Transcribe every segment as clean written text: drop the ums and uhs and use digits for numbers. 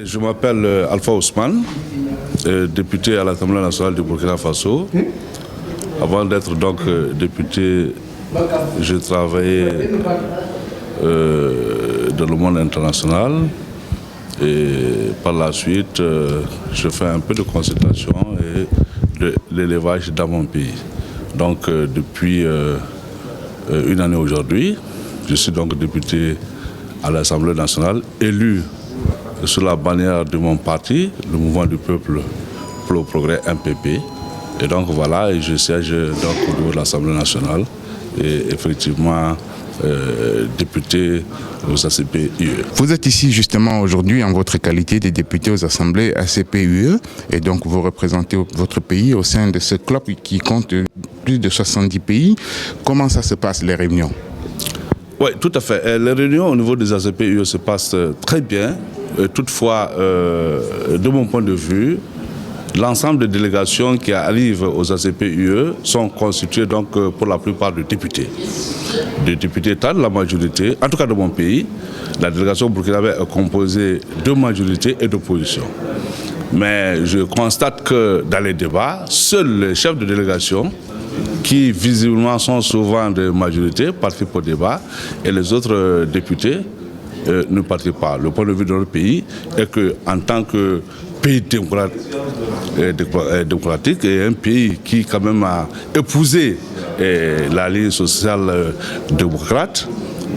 Je m'appelle Alpha Ousmane, député à l'Assemblée nationale du Burkina Faso. Avant d'être donc député, j'ai travaillé dans le monde international et par la suite, je fais un peu de consultation et de l'élevage dans mon pays. Donc depuis une année aujourd'hui, je suis donc député à l'Assemblée nationale, élu sous la bannière de mon parti, le Mouvement du Peuple pour le Progrès MPP. Et donc voilà, je siège donc au niveau de l'Assemblée nationale et effectivement député aux ACP-UE. Vous êtes ici justement aujourd'hui en votre qualité de député aux assemblées ACP-UE et donc vous représentez votre pays au sein de ce club qui compte plus de 70 pays. Comment ça se passe les réunions? Oui, tout à fait. Les réunions au niveau des ACP-UE se passent très bien. Toutefois, de mon point de vue, l'ensemble des délégations qui arrivent aux ACP-UE sont constituées donc pour la plupart de députés. Des députés étant la majorité, en tout cas de mon pays, la délégation burkinabé est composée de majorité et d'opposition. Mais je constate que dans les débats, seuls les chefs de délégation, qui visiblement sont souvent de majorité, participent au débat, et les autres députés ne participent pas. Le point de vue de notre pays est qu'en tant que pays démocratique et un pays qui quand même a épousé la ligne sociale démocrate,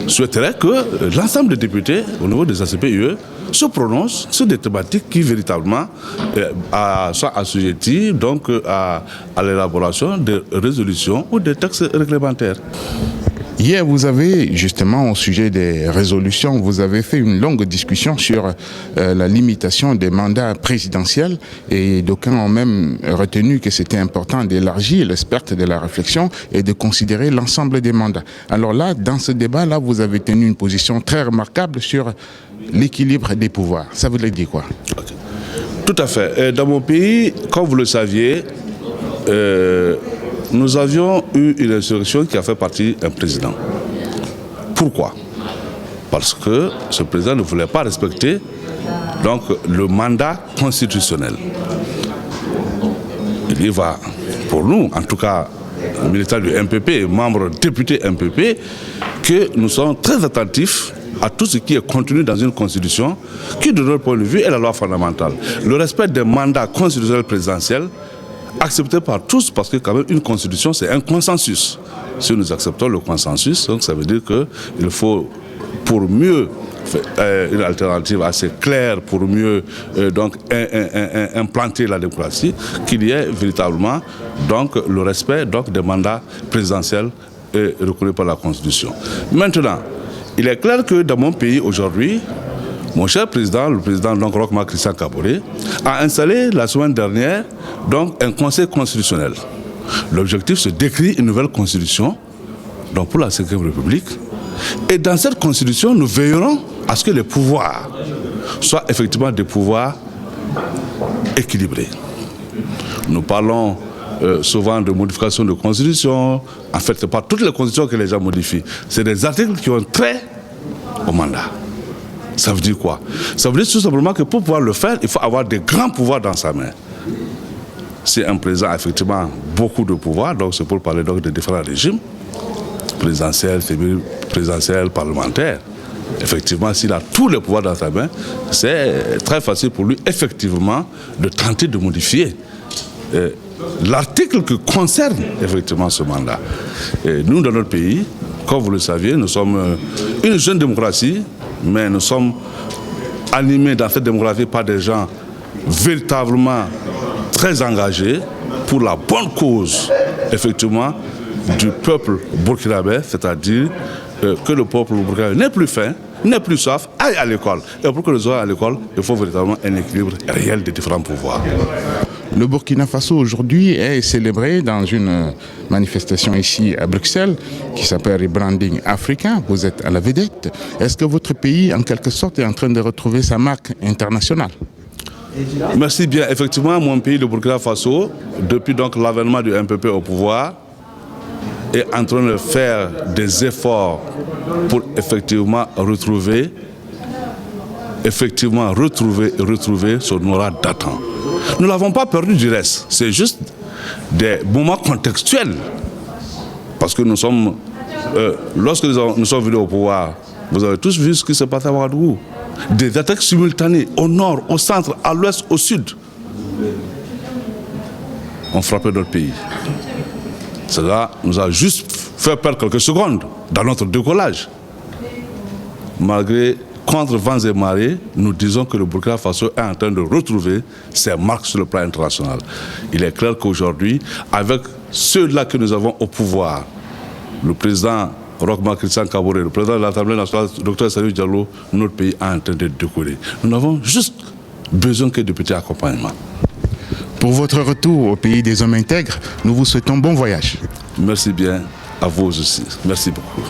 souhaiterait que l'ensemble des députés au niveau des ACP-UE se prononcent sur des thématiques qui véritablement soient assujetties donc à l'élaboration de résolutions ou de textes réglementaires. Hier, vous avez justement au sujet des résolutions, vous avez fait une longue discussion sur la limitation des mandats présidentiels et d'aucuns ont même retenu que c'était important d'élargir le spectre de la réflexion et de considérer l'ensemble des mandats. Alors là, dans ce débat-là, vous avez tenu une position très remarquable sur l'équilibre des pouvoirs. Ça voulait dire quoi? Tout à fait. Dans mon pays, comme vous le saviez, nous avions eu une insurrection qui a fait partie d'un président. Pourquoi? Parce que ce président ne voulait pas respecter donc, le mandat constitutionnel. Il y va, pour nous, en tout cas, militants du MPP, membres députés MPP, que nous sommes très attentifs à tout ce qui est contenu dans une constitution qui, de notre point de vue, est la loi fondamentale. Le respect des mandats constitutionnels présidentiels accepté par tous, parce que quand même une constitution c'est un consensus. Si nous acceptons le consensus, donc ça veut dire qu'il faut pour mieux une alternative assez claire, pour mieux donc implanter la démocratie, qu'il y ait véritablement donc le respect donc des mandats présidentiels reconnus par la Constitution. Maintenant, il est clair que dans mon pays aujourd'hui, mon cher président, le président donc Roch-Marc Christian Kaboré, a installé la semaine dernière donc un conseil constitutionnel. L'objectif, c'est d'écrire une nouvelle constitution donc pour la 5e République. Et dans cette constitution, nous veillerons à ce que les pouvoirs soient effectivement des pouvoirs équilibrés. Nous parlons souvent de modification de constitution. En fait, ce n'est pas toutes les constitutions que les gens modifient. C'est des articles qui ont trait au mandat. Ça veut dire quoi? Ça veut dire tout simplement que pour pouvoir le faire, il faut avoir des grands pouvoirs dans sa main. Si un président a effectivement beaucoup de pouvoirs, donc c'est pour parler donc de différents régimes, présidentiel, semi-présidentiel, parlementaire. Effectivement, s'il a tous les pouvoirs dans sa main, c'est très facile pour lui, effectivement, de tenter de modifier l'article qui concerne effectivement ce mandat. Et nous, dans notre pays, comme vous le saviez, nous sommes une jeune démocratie, mais nous sommes animés dans cette démocratie par des gens véritablement très engagés pour la bonne cause, effectivement, du peuple burkinabé, c'est-à-dire que le peuple burkinabé n'est plus faim, n'est plus soif, aille à l'école. Et pour que nous soyons à l'école, il faut véritablement un équilibre réel des différents pouvoirs. Le Burkina Faso aujourd'hui est célébré dans une manifestation ici à Bruxelles qui s'appelle Rebranding Africain. Vous êtes à la vedette. Est-ce que votre pays, en quelque sorte, est en train de retrouver sa marque internationale? Merci bien. Effectivement, mon pays, le Burkina Faso, depuis donc l'avènement du MPP au pouvoir, est en train de faire des efforts pour effectivement retrouver effectivement retrouver son aura datant. Nous ne l'avons pas perdu du reste, c'est juste des moments contextuels. Parce que nous sommes, lorsque nous sommes venus au pouvoir, vous avez tous vu ce qui se passe à Ouagadougou. Des attaques simultanées au nord, au centre, à l'ouest, au sud. On frappait notre pays. Cela nous a juste fait perdre quelques secondes dans notre décollage. Malgré, contre vents et marées, nous disons que le Burkina Faso est en train de retrouver ses marques sur le plan international. Il est clair qu'aujourd'hui, avec ceux-là que nous avons au pouvoir, le président Roch-Marc Christian Kaboré, le président de l'Assemblée nationale, Dr Salif Diallo, notre pays est en train de décoller. Nous n'avons juste besoin que de petits accompagnements. Pour votre retour au pays des hommes intègres, nous vous souhaitons bon voyage. Merci bien, à vous aussi. Merci beaucoup.